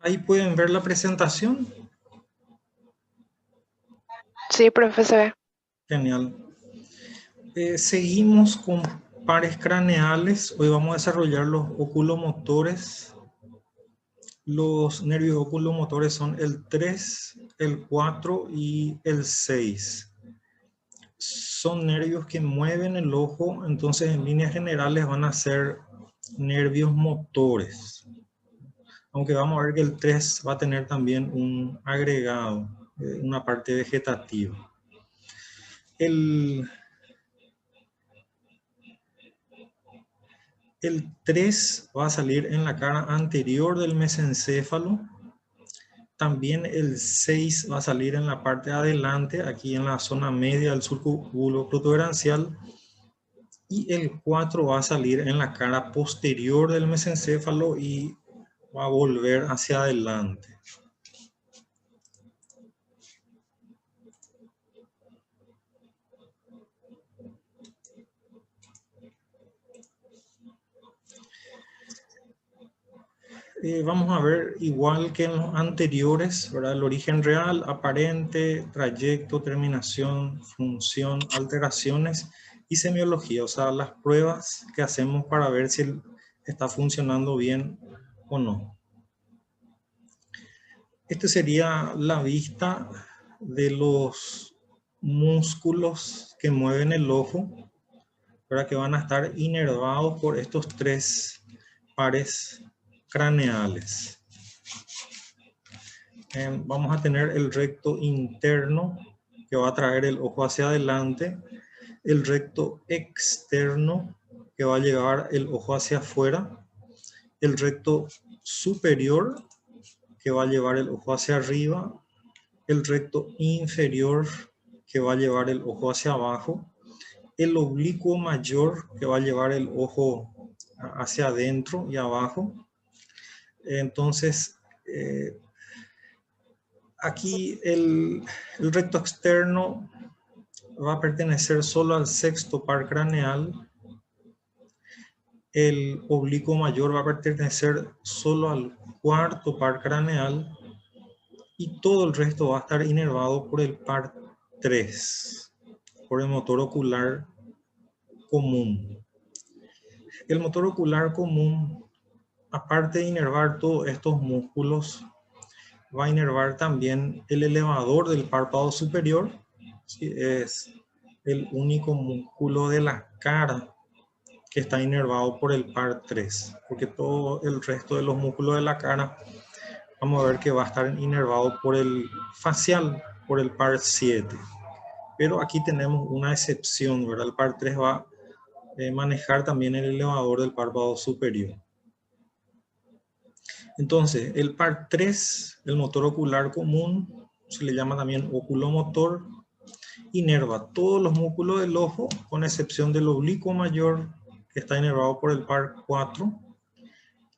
Ahí pueden ver la presentación. Sí, profesor. Genial. Seguimos con pares craneales. Hoy vamos a desarrollar los oculomotores. Los nervios oculomotores son el 3, el 4 y el 6. Son nervios que mueven el ojo, entonces en líneas generales van a ser nervios motores. Aunque vamos a ver que el 3 va a tener también un agregado, una parte vegetativa. El 3 va a salir en la cara anterior del mesencéfalo. También el 6 va a salir en la parte de adelante, aquí en la zona media del surco buloprotuberancial. Y el 4 va a salir en la cara posterior del mesencéfalo y va a volver hacia adelante. Vamos a ver, igual que en los anteriores, ¿verdad? El origen real, aparente, trayecto, terminación, función, alteraciones y semiología, o sea, las pruebas que hacemos para ver si está funcionando bien o no. Esta sería la vista de los músculos que mueven el ojo, ¿verdad? Que van a estar inervados por estos tres pares craneales. Vamos a tener el recto interno que va a traer el ojo hacia adelante, el recto externo que va a llevar el ojo hacia afuera, el recto superior que va a llevar el ojo hacia arriba, el recto inferior que va a llevar el ojo hacia abajo, el oblicuo mayor que va a llevar el ojo hacia adentro y abajo. Entonces, aquí el recto externo va a pertenecer solo al sexto par craneal. El oblicuo mayor va a pertenecer solo al cuarto par craneal y todo el resto va a estar inervado por el par 3, por el motor ocular común. El motor ocular común, aparte de inervar todos estos músculos, va a inervar también el elevador del párpado superior. ¿Sí? Es el único músculo de la cara que está inervado por el par 3, porque todo el resto de los músculos de la cara vamos a ver que va a estar inervado por el facial, por el par 7. Pero aquí tenemos una excepción, ¿verdad? El par 3 va a manejar también el elevador del párpado superior. Entonces, el par 3, el motor ocular común, se le llama también oculomotor, inerva todos los músculos del ojo, con excepción del oblicuo mayor, que está inervado por el par 4,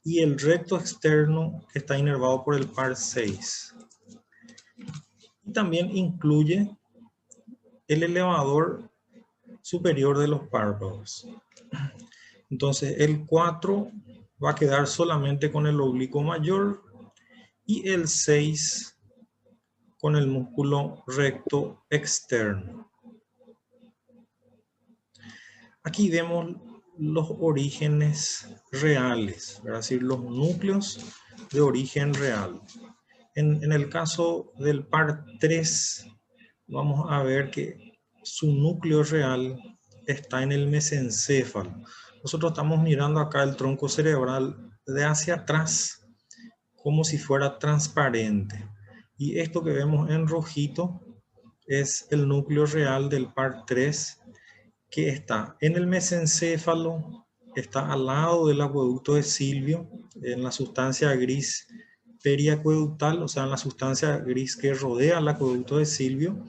y el recto externo, que está inervado por el par 6. Y también incluye el elevador superior de los párpados. Entonces, el 4 va a quedar solamente con el oblicuo mayor y el 6 con el músculo recto externo. Aquí vemos los orígenes reales, es decir, los núcleos de origen real. En el caso del par 3, vamos a ver que su núcleo real está en el mesencéfalo. Nosotros estamos mirando acá el tronco cerebral de hacia atrás, como si fuera transparente. Y esto que vemos en rojito es el núcleo real del par 3, que está en el mesencéfalo, está al lado del acueducto de Silvio, en la sustancia gris periacueductal, o sea, en la sustancia gris que rodea el acueducto de Silvio,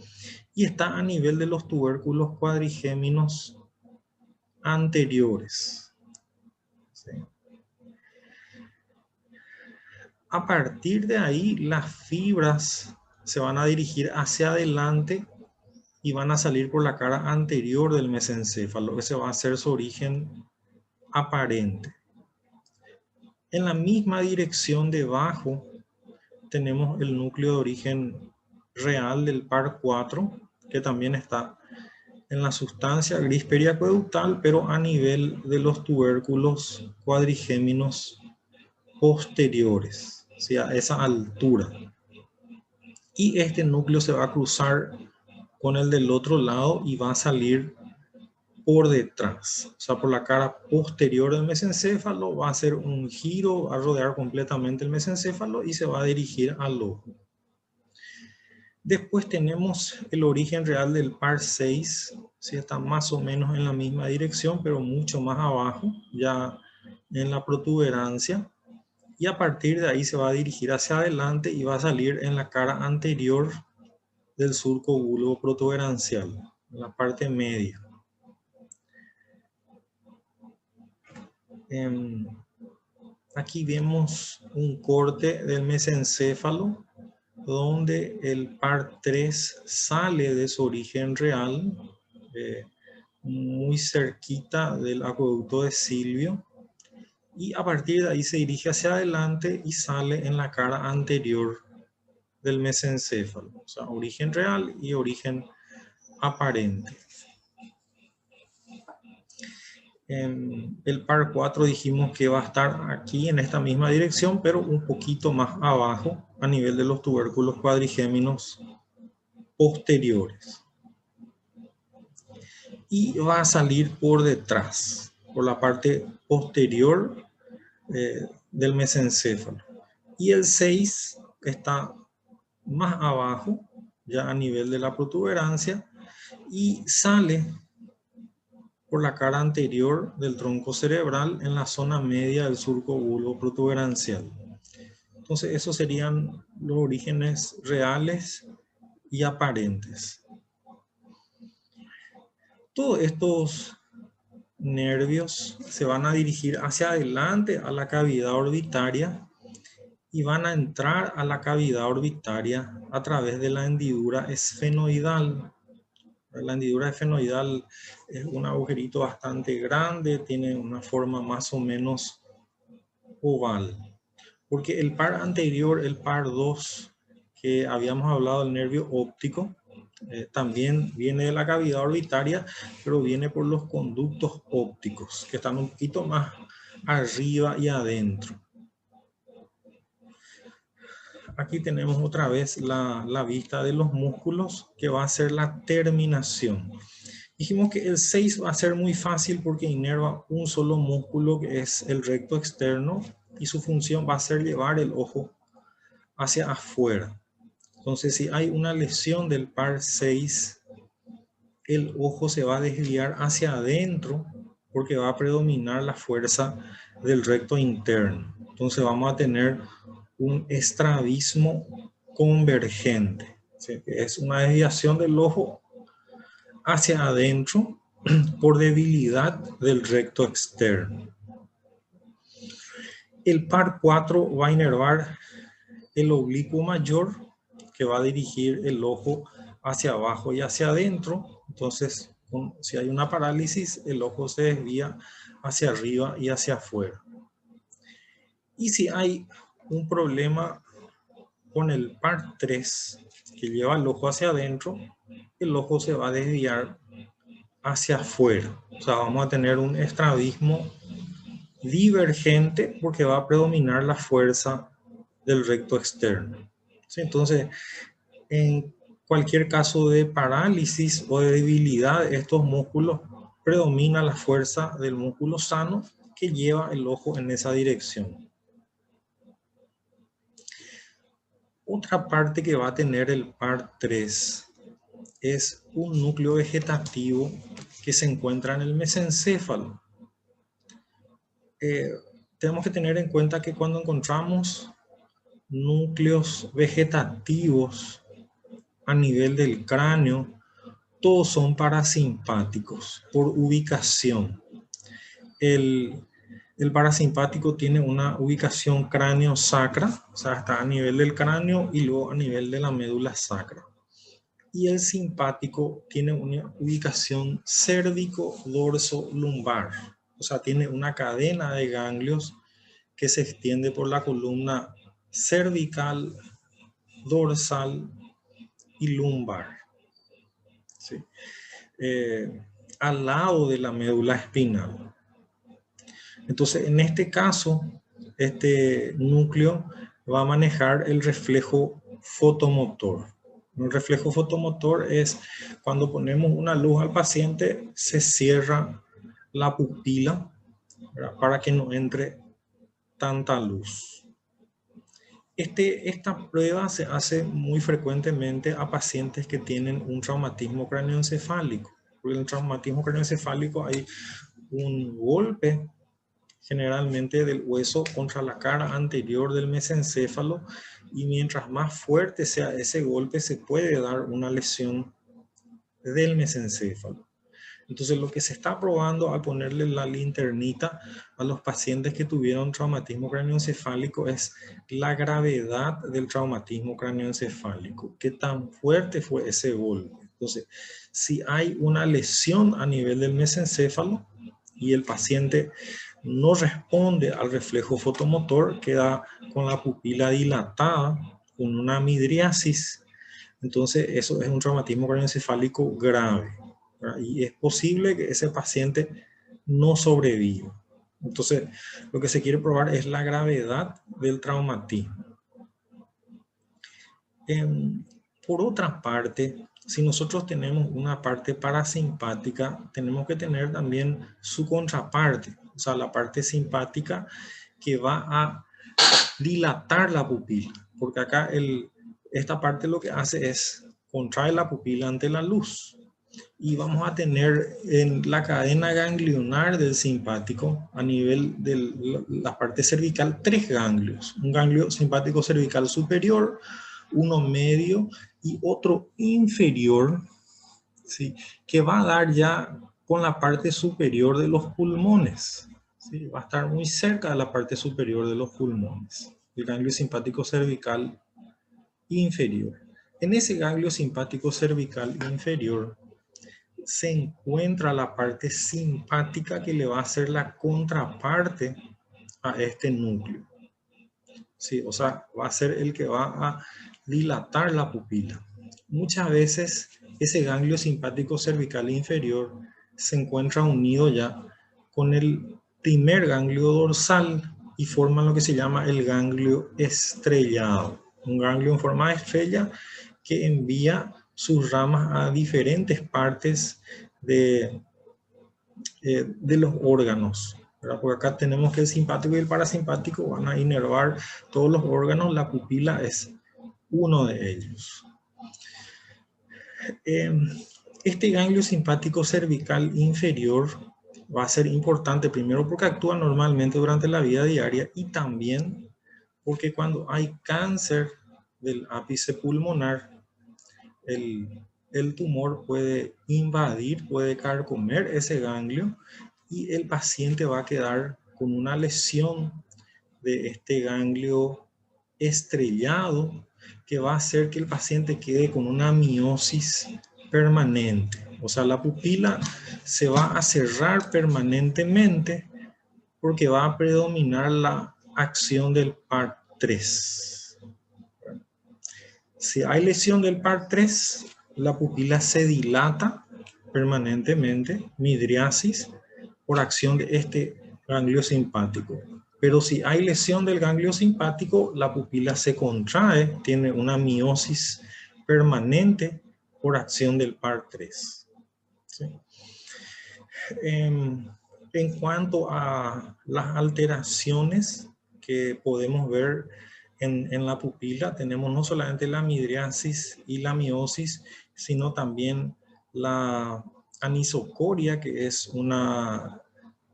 y está a nivel de los tubérculos cuadrigéminos anteriores. ¿Sí? A partir de ahí, las fibras se van a dirigir hacia adelante y van a salir por la cara anterior del mesencéfalo. Ese va a ser su origen aparente. En la misma dirección debajo tenemos el núcleo de origen real del par 4, que también está en la sustancia gris periacueductal, pero a nivel de los tubérculos cuadrigéminos posteriores, o sea, a esa altura. Y este núcleo se va a cruzar con el del otro lado y va a salir por detrás, o sea, por la cara posterior del mesencéfalo, va a hacer un giro, va a rodear completamente el mesencéfalo y se va a dirigir al ojo. Después tenemos el origen real del par 6, ¿sí? Está más o menos en la misma dirección, pero mucho más abajo, ya en la protuberancia. Y a partir de ahí se va a dirigir hacia adelante y va a salir en la cara anterior del surco bulbo protuberancial, en la parte media. Aquí vemos un corte del mesencéfalo donde el par 3 sale de su origen real, muy cerquita del acueducto de Silvio, y a partir de ahí se dirige hacia adelante y sale en la cara anterior del mesencéfalo, o sea, origen real y origen aparente. El par 4 dijimos que va a estar aquí en esta misma dirección, pero un poquito más abajo a nivel de los tubérculos cuadrigéminos posteriores. Y va a salir por detrás, por la parte posterior del mesencéfalo. Y el 6 está más abajo, ya a nivel de la protuberancia, y sale por la cara anterior del tronco cerebral en la zona media del surco bulbo protuberancial. Entonces, esos serían los orígenes reales y aparentes. Todos estos nervios se van a dirigir hacia adelante a la cavidad orbitaria y van a entrar a la cavidad orbitaria a través de la hendidura esfenoidal. La hendidura esfenoidal es un agujerito bastante grande, tiene una forma más o menos oval. Porque el par anterior, el par 2, que habíamos hablado del nervio óptico, también viene de la cavidad orbitaria, pero viene por los conductos ópticos, que están un poquito más arriba y adentro. Aquí tenemos otra vez la vista de los músculos, que va a ser la terminación. Dijimos que el 6 va a ser muy fácil porque inerva un solo músculo, que es el recto externo, y su función va a ser llevar el ojo hacia afuera. Entonces, si hay una lesión del par 6, el ojo se va a desviar hacia adentro porque va a predominar la fuerza del recto interno. Entonces vamos a tener un estrabismo convergente, ¿sí? Es una desviación del ojo hacia adentro por debilidad del recto externo. El par 4 va a inervar el oblicuo mayor, que va a dirigir el ojo hacia abajo y hacia adentro. Entonces, si hay una parálisis, el ojo se desvía hacia arriba y hacia afuera. Y si hay un problema con el par 3, que lleva el ojo hacia adentro, el ojo se va a desviar hacia afuera. O sea, vamos a tener un estrabismo divergente porque va a predominar la fuerza del recto externo. ¿Sí? Entonces, en cualquier caso de parálisis o de debilidad de estos músculos, predomina la fuerza del músculo sano que lleva el ojo en esa dirección. Otra parte que va a tener el par 3 es un núcleo vegetativo que se encuentra en el mesencéfalo. Tenemos que tener en cuenta que cuando encontramos núcleos vegetativos a nivel del cráneo, todos son parasimpáticos por ubicación. El parasimpático tiene una ubicación cráneo-sacra, o sea, está a nivel del cráneo y luego a nivel de la médula sacra. Y el simpático tiene una ubicación cérvico-dorso-lumbar, o sea, tiene una cadena de ganglios que se extiende por la columna cervical dorsal y lumbar, ¿sí? Al lado de la médula espinal. Entonces, en este caso, este núcleo va a manejar el reflejo fotomotor. El reflejo fotomotor es cuando ponemos una luz al paciente, se cierra la pupila, ¿verdad?, para que no entre tanta luz. Esta prueba se hace muy frecuentemente a pacientes que tienen un traumatismo craneoencefálico. Porque en el traumatismo craneoencefálico hay un golpe generalmente del hueso contra la cara anterior del mesencéfalo, y mientras más fuerte sea ese golpe, se puede dar una lesión del mesencéfalo. Entonces, lo que se está probando al ponerle la linternita a los pacientes que tuvieron traumatismo craneoencefálico es la gravedad del traumatismo craneoencefálico, qué tan fuerte fue ese golpe. Entonces, si hay una lesión a nivel del mesencéfalo y el paciente no responde al reflejo fotomotor, queda con la pupila dilatada, con una midriasis, entonces eso es un traumatismo craneoencefálico grave, ¿verdad? Y es posible que ese paciente no sobreviva. Entonces, lo que se quiere probar es la gravedad del traumatismo. Por otra parte, si nosotros tenemos una parte parasimpática, tenemos que tener también su contraparte, o sea, la parte simpática que va a dilatar la pupila, porque acá esta parte lo que hace es contrae la pupila ante la luz, y vamos a tener en la cadena ganglionar del simpático a nivel de la parte cervical 3 ganglios, un ganglio simpático cervical superior, uno medio y otro inferior, ¿sí?, que va a dar ya con la parte superior de los pulmones, ¿sí? Va a estar muy cerca de la parte superior de los pulmones, el ganglio simpático cervical inferior. En ese ganglio simpático cervical inferior se encuentra la parte simpática que le va a hacer la contraparte a este núcleo. Sí, o sea, va a ser el que va a dilatar la pupila. Muchas veces ese ganglio simpático cervical inferior se encuentra unido ya con el primer ganglio dorsal y forman lo que se llama el ganglio estrellado. Un ganglio en forma de estrella que envía sus ramas a diferentes partes de los órganos, ¿verdad? Porque acá tenemos que el simpático y el parasimpático van a inervar todos los órganos, la pupila es uno de ellos. Este ganglio simpático cervical inferior va a ser importante primero porque actúa normalmente durante la vida diaria y también porque cuando hay cáncer del ápice pulmonar, el tumor puede invadir, puede carcomer ese ganglio y el paciente va a quedar con una lesión de este ganglio estrellado que va a hacer que el paciente quede con una miosis permanente. O sea, la pupila se va a cerrar permanentemente porque va a predominar la acción del par 3. Si hay lesión del par 3, la pupila se dilata permanentemente, midriasis, por acción de este ganglio simpático. Pero si hay lesión del ganglio simpático, la pupila se contrae, tiene una miosis permanente por acción del par 3. ¿Sí? En cuanto a las alteraciones que podemos ver en la pupila, tenemos no solamente la midriasis y la miosis, sino también la anisocoria, que es una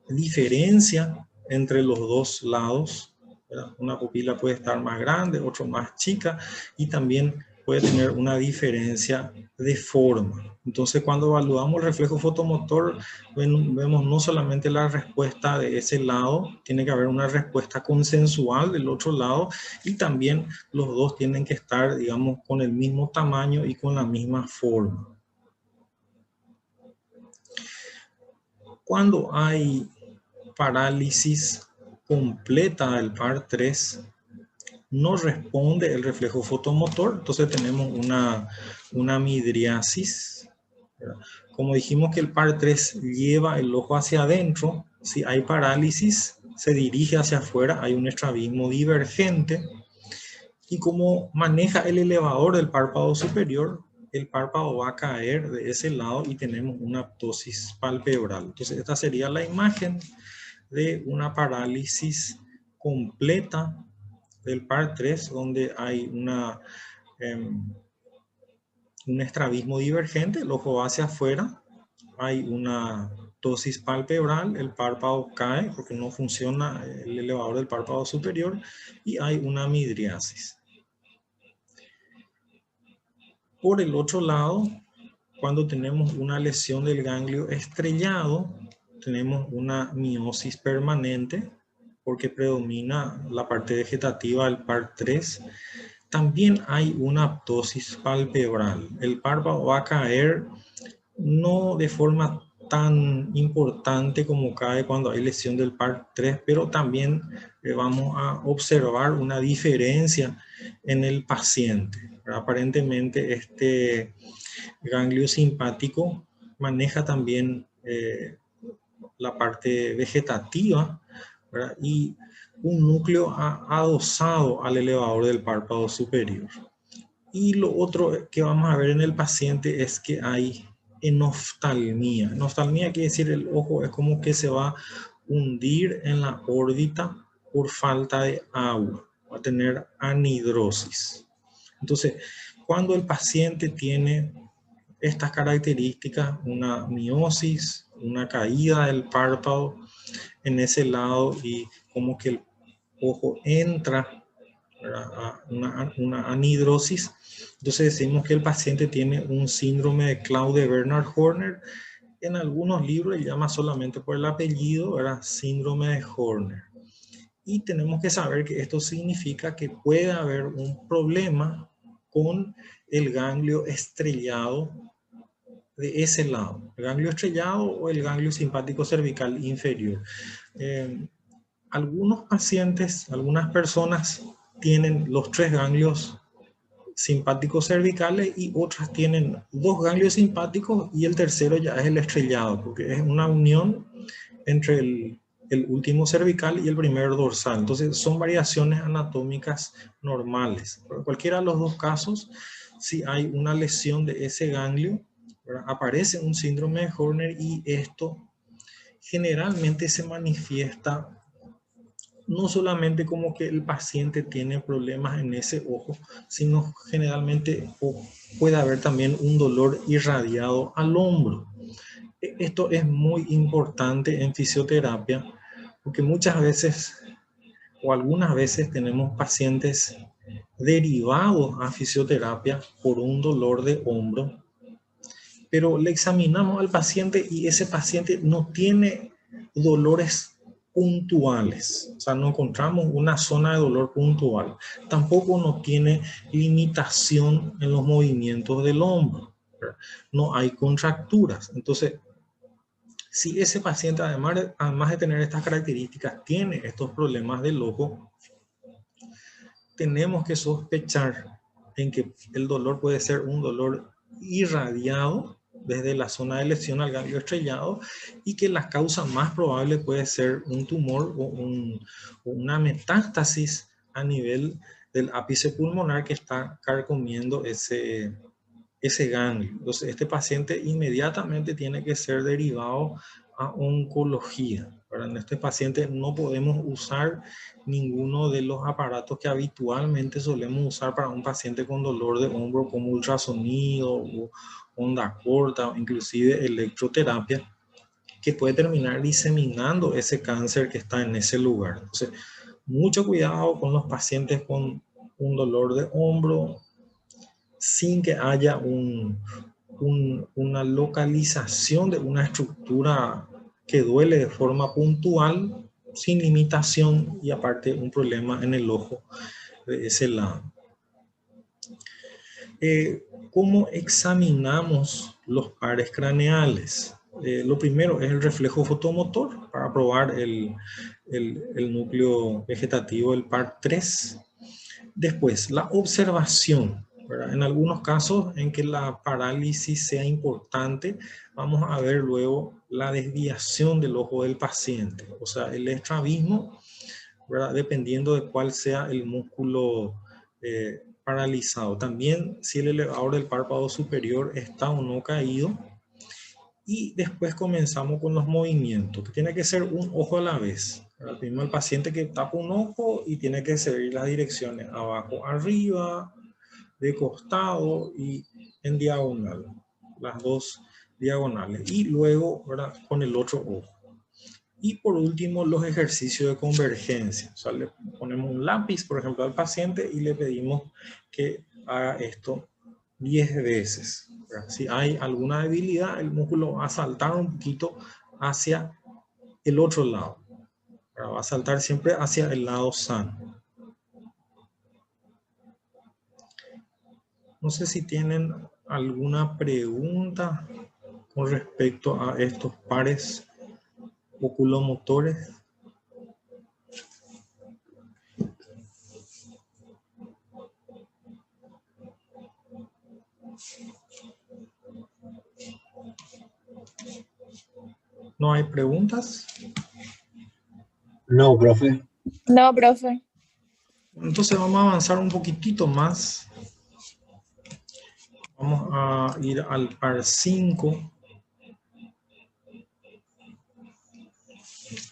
diferencia entre los dos lados, ¿verdad? Una pupila puede estar más grande, otra más chica, y también puede tener una diferencia de forma. Entonces, cuando evaluamos el reflejo fotomotor, vemos no solamente la respuesta de ese lado, tiene que haber una respuesta consensual del otro lado, y también los dos tienen que estar, digamos, con el mismo tamaño y con la misma forma. Cuando hay parálisis completa del par 3, no responde el reflejo fotomotor, entonces tenemos una midriasis, ¿verdad? Como dijimos que el par 3 lleva el ojo hacia adentro, si hay parálisis, se dirige hacia afuera, hay un estrabismo divergente, y como maneja el elevador del párpado superior, el párpado va a caer de ese lado y tenemos una ptosis palpebral. Entonces esta sería la imagen de una parálisis completa del par 3, donde hay un estrabismo divergente, el ojo va hacia afuera, hay una ptosis palpebral, el párpado cae porque no funciona el elevador del párpado superior y hay una midriasis. Por el otro lado, cuando tenemos una lesión del ganglio estrellado, tenemos una miosis permanente porque predomina la parte vegetativa del par 3. También hay una ptosis palpebral. El párpado va a caer no de forma tan importante como cae cuando hay lesión del par 3, pero también vamos a observar una diferencia en el paciente. Aparentemente este ganglio simpático maneja también la parte vegetativa, ¿verdad? Y un núcleo adosado al elevador del párpado superior. Y lo otro que vamos a ver en el paciente es que hay enoftalmía. Enoftalmía quiere decir el ojo es como que se va a hundir en la órbita por falta de agua, va a tener anhidrosis. Entonces, cuando el paciente tiene estas características, una miosis, una caída del párpado en ese lado y como que el ojo entra a una anhidrosis, entonces decimos que el paciente tiene un síndrome de Claude Bernard Horner. En algunos libros le llama solamente por el apellido, ¿verdad? Síndrome de Horner. Y tenemos que saber que esto significa que puede haber un problema con el ganglio estrellado de ese lado, el ganglio estrellado o el ganglio simpático cervical inferior. Algunos pacientes, algunas personas tienen los 3 ganglios simpáticos cervicales y otras tienen 2 ganglios simpáticos y el tercero ya es el estrellado, porque es una unión entre el último cervical y el primer dorsal. Entonces son variaciones anatómicas normales. En cualquiera de los dos casos, si hay una lesión de ese ganglio, ¿verdad? Aparece un síndrome de Horner y esto generalmente se manifiesta no solamente como que el paciente tiene problemas en ese ojo, sino generalmente puede haber también un dolor irradiado al hombro. Esto es muy importante en fisioterapia porque muchas veces o algunas veces tenemos pacientes derivados a fisioterapia por un dolor de hombro, pero le examinamos al paciente y ese paciente no tiene dolores puntuales, o sea, no encontramos una zona de dolor puntual, tampoco no tiene limitación en los movimientos del hombro, ¿verdad? No hay contracturas. Entonces, si ese paciente además de tener estas características tiene estos problemas del ojo, tenemos que sospechar en que el dolor puede ser un dolor irradiado desde la zona de lesión al ganglio estrellado y que la causa más probable puede ser un tumor o una metástasis a nivel del ápice pulmonar que está carcomiendo ese ganglio. Entonces, este paciente inmediatamente tiene que ser derivado a oncología. Para este paciente no podemos usar ninguno de los aparatos que habitualmente solemos usar para un paciente con dolor de hombro, como ultrasonido o onda corta o inclusive electroterapia, que puede terminar diseminando ese cáncer que está en ese lugar. Entonces, mucho cuidado con los pacientes con un dolor de hombro sin que haya una localización de una estructura que duele de forma puntual, sin limitación y aparte un problema en el ojo de ese lado. ¿Cómo examinamos los pares craneales? Lo primero es el reflejo fotomotor para probar el núcleo vegetativo del par 3. Después, la observación, ¿verdad? En algunos casos en que la parálisis sea importante, vamos a ver luego la desviación del ojo del paciente, o sea, el estrabismo, ¿verdad? Dependiendo de cuál sea el músculo paralizado. También si el elevador del párpado superior está o no caído. Y después comenzamos con los movimientos, que tiene que ser un ojo a la vez. Primero el paciente que tapa un ojo y tiene que seguir las direcciones abajo, arriba, de costado y en diagonal. Las dos diagonales. Y luego, ¿verdad?, con el otro ojo. Y por último, los ejercicios de convergencia. O sea, le ponemos un lápiz, por ejemplo, al paciente y le pedimos que haga esto 10 veces. Si hay alguna debilidad, el músculo va a saltar un poquito hacia el otro lado. Va a saltar siempre hacia el lado sano. No sé si tienen alguna pregunta con respecto a estos pares oculomotores. ¿No hay preguntas? No, profe. No, profe. Entonces vamos a avanzar un poquitito más. Vamos a ir al par 5.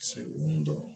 Segundo.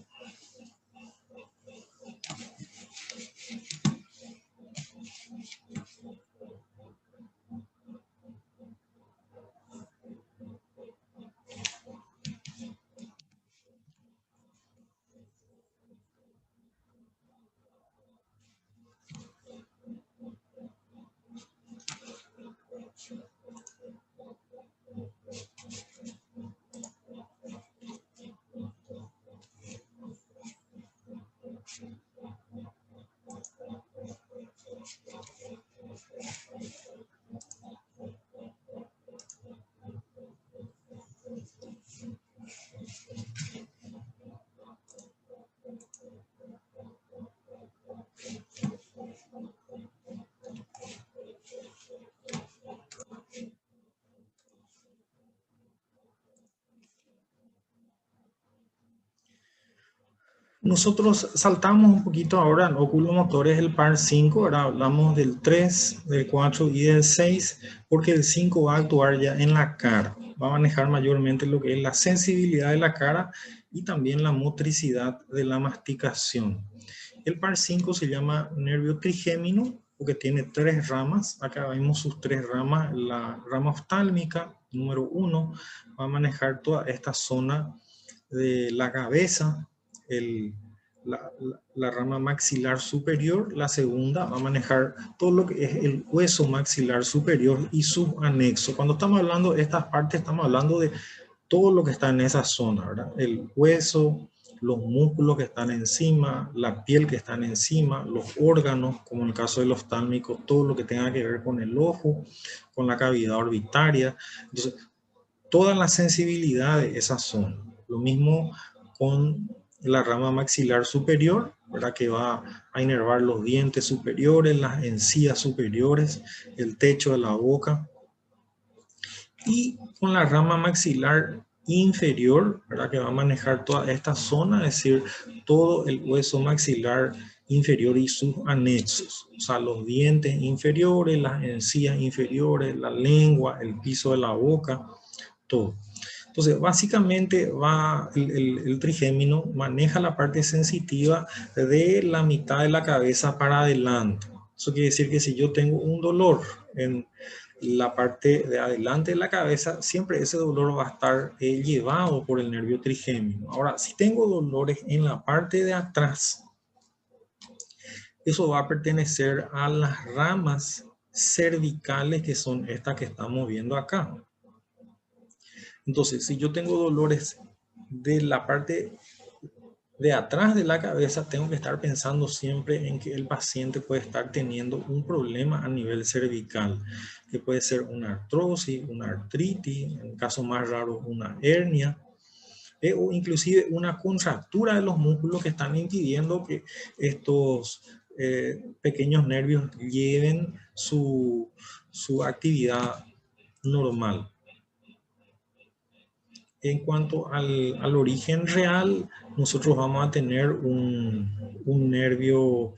Nosotros saltamos un poquito ahora en oculomotores el par 5, ahora hablamos del 3, del 4 y del 6, porque el 5 va a actuar ya en la cara, va a manejar mayormente lo que es la sensibilidad de la cara y también la motricidad de la masticación. El par 5 se llama nervio trigémino porque tiene 3 ramas, acá vemos sus 3 ramas, la rama oftálmica, número 1, va a manejar toda esta zona de la cabeza, la rama maxilar superior. La segunda va a manejar todo lo que es el hueso maxilar superior y sus anexos. Cuando estamos hablando de estas partes, estamos hablando de todo lo que está en esa zona, ¿verdad? El hueso, los músculos que están encima, la piel que están encima, los órganos, como en el caso del oftálmico, todo lo que tenga que ver con el ojo, con la cavidad orbitaria. Entonces, toda la sensibilidad de esa zona. Lo mismo con la rama maxilar superior, ¿verdad?, que va a inervar los dientes superiores, las encías superiores, el techo de la boca. Y con la rama maxilar inferior, ¿verdad?, que va a manejar toda esta zona, es decir, todo el hueso maxilar inferior y sus anexos, o sea, los dientes inferiores, las encías inferiores, la lengua, el piso de la boca, todo. Entonces, básicamente el trigémino maneja la parte sensitiva de la mitad de la cabeza para adelante. Eso quiere decir que si yo tengo un dolor en la parte de adelante de la cabeza, siempre ese dolor va a estar llevado por el nervio trigémino. Ahora, si tengo dolores en la parte de atrás, eso va a pertenecer a las ramas cervicales, que son estas que estamos viendo acá. Entonces, si yo tengo dolores de la parte de atrás de la cabeza, tengo que estar pensando siempre en que el paciente puede estar teniendo un problema a nivel cervical, que puede ser una artrosis, una artritis, en el caso más raro, una hernia, o inclusive una contractura de los músculos que están impidiendo que estos pequeños nervios lleven su actividad normal. En cuanto al origen real, nosotros vamos a tener un nervio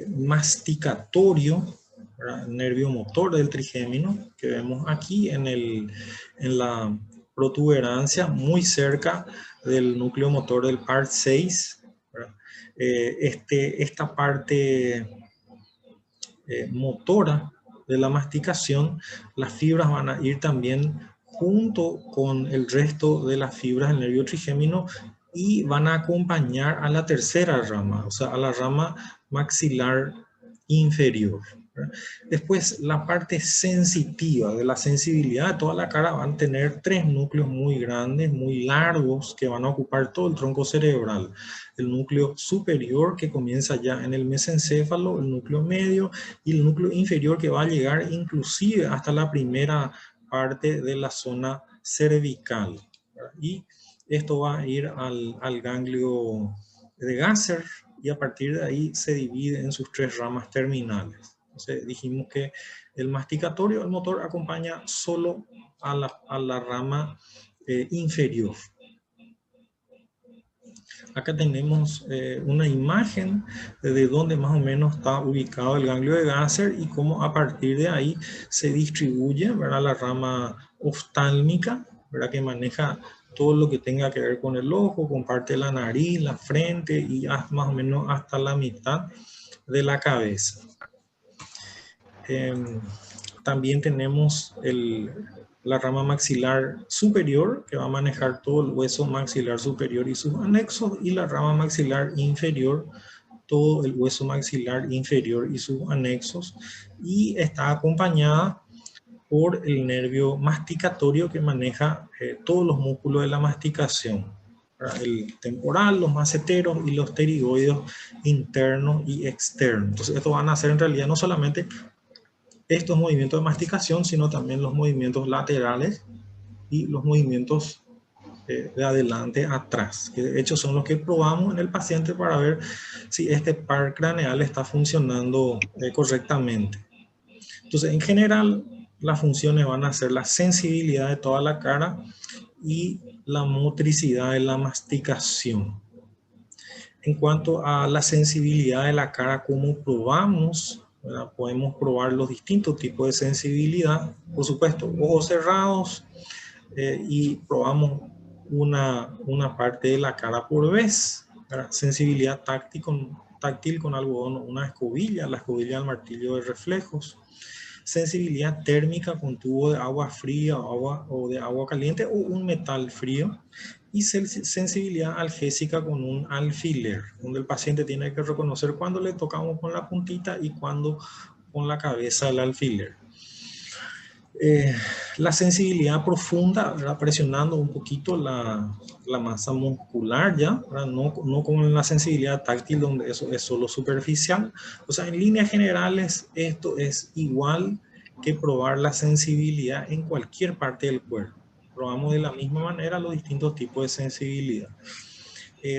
masticatorio, ¿verdad? Nervio motor del trigémino, que vemos aquí en la protuberancia muy cerca del núcleo motor del par 6. Esta parte motora de la masticación, las fibras van a ir también junto con el resto de las fibras del nervio trigémino y van a acompañar a la tercera rama, o sea, a la rama maxilar inferior. Después, la parte sensitiva, de la sensibilidad de toda la cara, van a tener 3 núcleos muy grandes, muy largos, que van a ocupar todo el tronco cerebral. El núcleo superior, que comienza ya en el mesencéfalo, el núcleo medio, y el núcleo inferior, que va a llegar inclusive hasta la primera parte de la zona cervical. Y esto va a ir al ganglio de Gasser, y a partir de ahí se divide en sus 3 ramas terminales. Entonces dijimos que el masticatorio, el motor, acompaña solo a la rama inferior. Acá tenemos una imagen de dónde más o menos está ubicado el ganglio de Gasser y cómo a partir de ahí se distribuye, ¿verdad? La rama oftálmica, ¿verdad? Que maneja todo lo que tenga que ver con el ojo, con parte de la nariz, la frente y más o menos hasta la mitad de la cabeza. También tenemos la rama maxilar superior, que va a manejar todo el hueso maxilar superior y sus anexos, y la rama maxilar inferior, todo el hueso maxilar inferior y sus anexos, y está acompañada por el nervio masticatorio, que maneja todos los músculos de la masticación, el temporal, los maceteros y los pterigoides internos y externos. Entonces, estos van a hacer en realidad no solamente estos movimientos de masticación, sino también los movimientos laterales y los movimientos de adelante a atrás, que de hecho son los que probamos en el paciente para ver si este par craneal está funcionando correctamente. Entonces, en general, las funciones van a ser la sensibilidad de toda la cara y la motricidad de la masticación. En cuanto a la sensibilidad de la cara, ¿cómo probamos? ¿Verdad? Podemos probar los distintos tipos de sensibilidad. Por supuesto, ojos cerrados, y probamos una parte de la cara por vez. ¿Verdad? Sensibilidad táctil con algodón, una escobilla, la escobilla del martillo de reflejos. Sensibilidad térmica con tubo de agua fría o de agua caliente o un metal frío. Y sensibilidad algésica con un alfiler, donde el paciente tiene que reconocer cuándo le tocamos con la puntita y cuándo con la cabeza del alfiler. La sensibilidad profunda, ¿verdad? Presionando un poquito la masa muscular ya, no como en la sensibilidad táctil, donde eso es solo superficial. O sea, en líneas generales, esto es igual que probar la sensibilidad en cualquier parte del cuerpo. Probamos de la misma manera los distintos tipos de sensibilidad.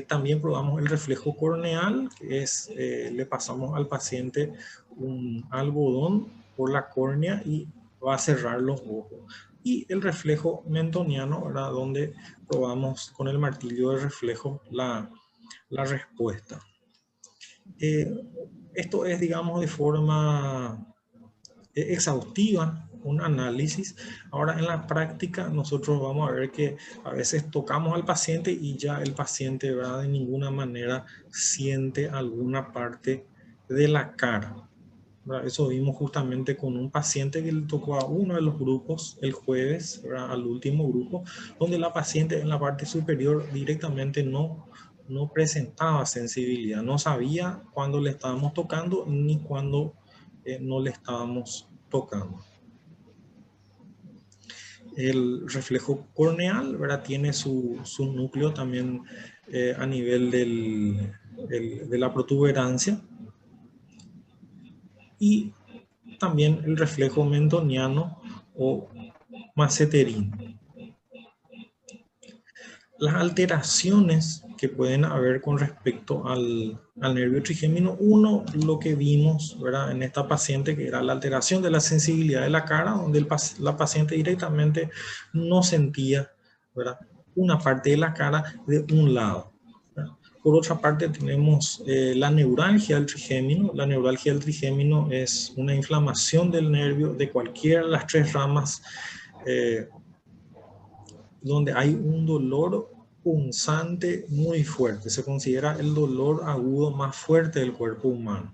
También probamos el reflejo corneal, que es, le pasamos al paciente un algodón por la córnea y va a cerrar los ojos. Y el reflejo mentoniano, ¿verdad? Donde probamos con el martillo de reflejo la respuesta. Esto es, digamos, de forma exhaustiva, un análisis. Ahora, en la práctica, nosotros vamos a ver que a veces tocamos al paciente y ya el paciente, ¿verdad? De ninguna manera siente alguna parte de la cara. ¿Verdad? Eso vimos justamente con un paciente que le tocó a uno de los grupos el jueves, ¿verdad? Al último grupo, donde la paciente en la parte superior directamente no presentaba sensibilidad, no sabía cuándo le estábamos tocando ni cuándo no le estábamos tocando. El reflejo corneal, ¿verdad? Tiene su núcleo también a nivel de la protuberancia, y también el reflejo mentoniano o maceterino. Las alteraciones que pueden haber con respecto al nervio trigémino, uno, lo que vimos, ¿verdad?, en esta paciente, que era la alteración de la sensibilidad de la cara, donde la paciente directamente no sentía, ¿verdad?, una parte de la cara de un lado, ¿verdad? Por otra parte, tenemos la neuralgia del trigémino. La neuralgia del trigémino es una inflamación del nervio de cualquiera de las tres ramas, donde hay un dolor punzante muy fuerte. Se considera el dolor agudo más fuerte del cuerpo humano.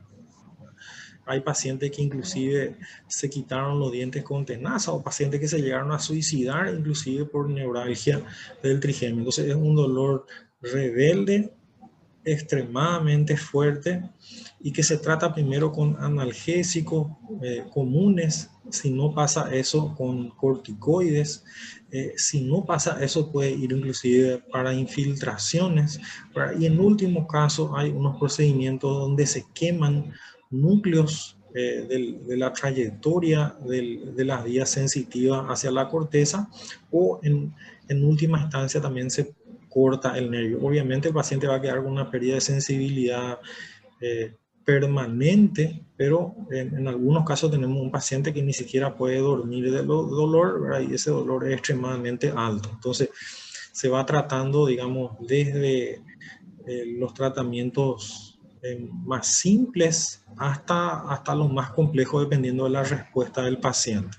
Hay pacientes que inclusive se quitaron los dientes con tenaza, o pacientes que se llegaron a suicidar inclusive por neuralgia del trigémino. Entonces es un dolor rebelde, extremadamente fuerte, y que se trata primero con analgésicos comunes. Si no pasa eso, con corticoides. Si no pasa eso, puede ir inclusive para infiltraciones, ¿verdad? Y en último caso hay unos procedimientos donde se queman núcleos de la trayectoria de las vías sensitivas hacia la corteza, o en última instancia también se corta el nervio. Obviamente el paciente va a quedar con una pérdida de sensibilidad permanente, pero en algunos casos tenemos un paciente que ni siquiera puede dormir del dolor, ¿verdad? Y ese dolor es extremadamente alto. Entonces se va tratando, digamos, desde los tratamientos más simples hasta los más complejos, dependiendo de la respuesta del paciente.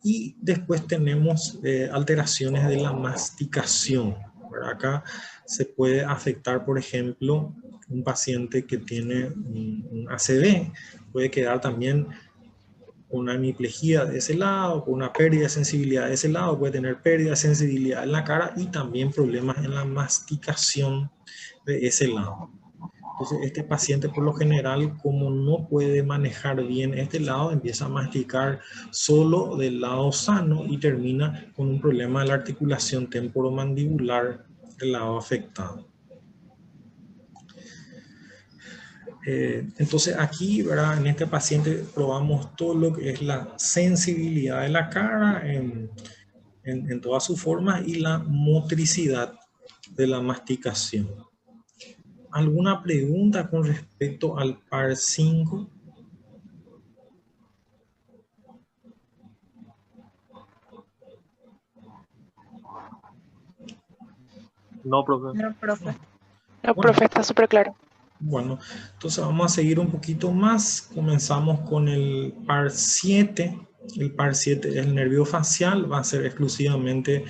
Y después tenemos alteraciones de la masticación, ¿verdad? Acá se puede afectar, por ejemplo, un paciente que tiene un ACV, puede quedar también con una hemiplegia de ese lado, con una pérdida de sensibilidad de ese lado, puede tener pérdida de sensibilidad en la cara y también problemas en la masticación de ese lado. Entonces, este paciente por lo general, como no puede manejar bien este lado, empieza a masticar solo del lado sano y termina con un problema de la articulación temporomandibular del lado afectado. Entonces aquí, ¿verdad?, en este paciente probamos todo lo que es la sensibilidad de la cara en todas sus formas y la motricidad de la masticación. ¿Alguna pregunta con respecto al par 5? No, profe. No, profe. No, Bueno, profe, está súper claro. bueno, entonces vamos a seguir un poquito más. Comenzamos con el par 7. El par 7 es el nervio facial, va a ser exclusivamente,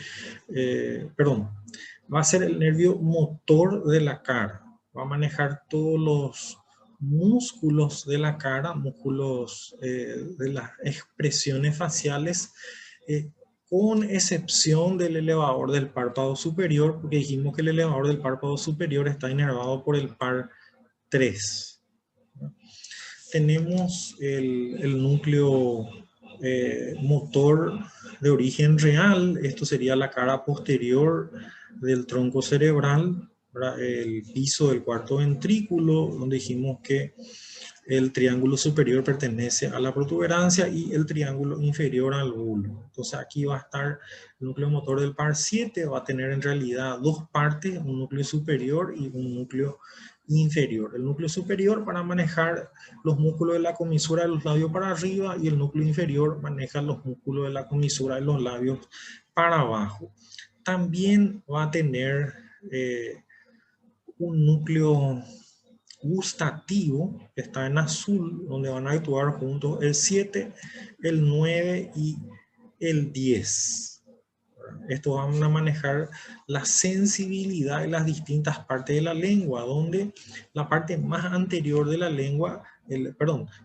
va a ser el nervio motor de la cara. Va a manejar todos los músculos de la cara, músculos de las expresiones faciales, con excepción del elevador del párpado superior, porque dijimos que el elevador del párpado superior está inervado por el par 3. Tenemos el núcleo motor de origen real. Esto sería la cara posterior del tronco cerebral, ¿verdad? El piso del cuarto ventrículo, donde dijimos que el triángulo superior pertenece a la protuberancia y el triángulo inferior al bulbo. Entonces aquí va a estar el núcleo motor del par 7, va a tener en realidad dos partes, un núcleo superior y un núcleo inferior. El núcleo superior para manejar los músculos de la comisura de los labios para arriba, y el núcleo inferior maneja los músculos de la comisura de los labios para abajo. También va a tener un núcleo gustativo, que está en azul, donde van a actuar juntos el 7, el 9 y el 10. Estos van a manejar la sensibilidad de las distintas partes de la lengua, donde la parte más anterior de la lengua,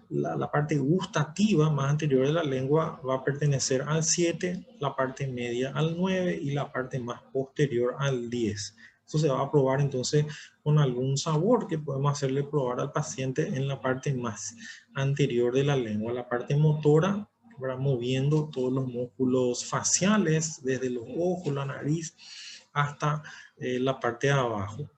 la parte gustativa más anterior de la lengua va a pertenecer al 7, la parte media al 9 y la parte más posterior al 10. Eso se va a probar entonces con algún sabor que podemos hacerle probar al paciente en la parte más anterior de la lengua. La parte motora, ¿verdad?, moviendo todos los músculos faciales, desde los ojos, la nariz, hasta la parte de abajo.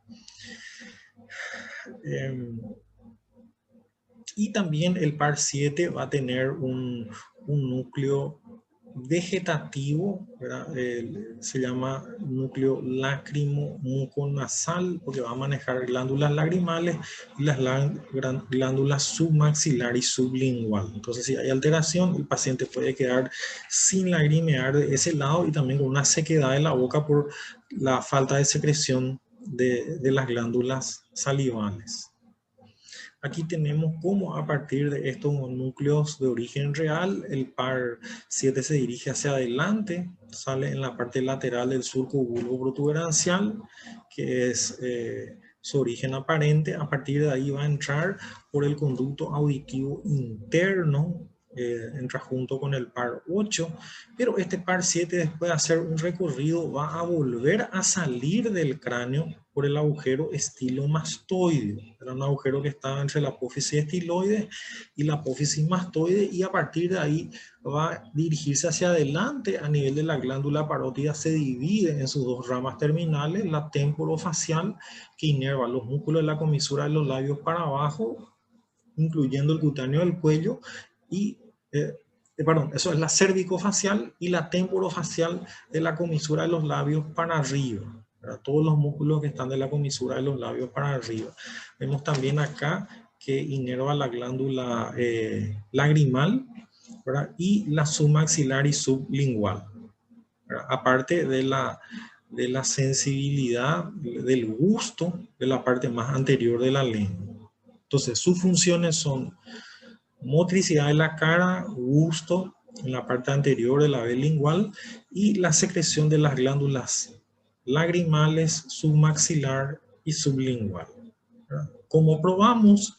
Y también el par 7 va a tener un núcleo vegetativo, ¿verdad? Se llama núcleo lácrimo-muconasal porque va a manejar glándulas lagrimales y las glándulas submaxilar y sublingual. Entonces, si hay alteración, el paciente puede quedar sin lagrimear de ese lado y también con una sequedad en la boca por la falta de secreción de las glándulas salivales. Aquí tenemos cómo a partir de estos núcleos de origen real, el par 7 se dirige hacia adelante, sale en la parte lateral del surco bulbo-protuberancial, que es su origen aparente. A partir de ahí va a entrar por el conducto auditivo interno, entra junto con el par 8, pero este par 7 después de hacer un recorrido va a volver a salir del cráneo por el agujero estilomastoide. Era un agujero que estaba entre la apófisis estiloide y la apófisis mastoide, y a partir de ahí va a dirigirse hacia adelante a nivel de la glándula parótida. Se divide en sus dos ramas terminales, la temporofacial, que inerva los músculos de la comisura de los labios para abajo, incluyendo el cutáneo del cuello, y eso es la cervicofacial, y la temporofacial de la comisura de los labios para arriba. ¿Verdad? Todos los músculos que están de la comisura de los labios para arriba. Vemos también acá que inerva la glándula lagrimal, ¿verdad? Y la submaxilar y sublingual, ¿verdad? Aparte de la sensibilidad del gusto de la parte más anterior de la lengua. Entonces, sus funciones son motricidad de la cara, gusto en la parte anterior de la vena lingual y la secreción de las glándulas lagrimales, submaxilar y sublingual. ¿Verdad? Como probamos,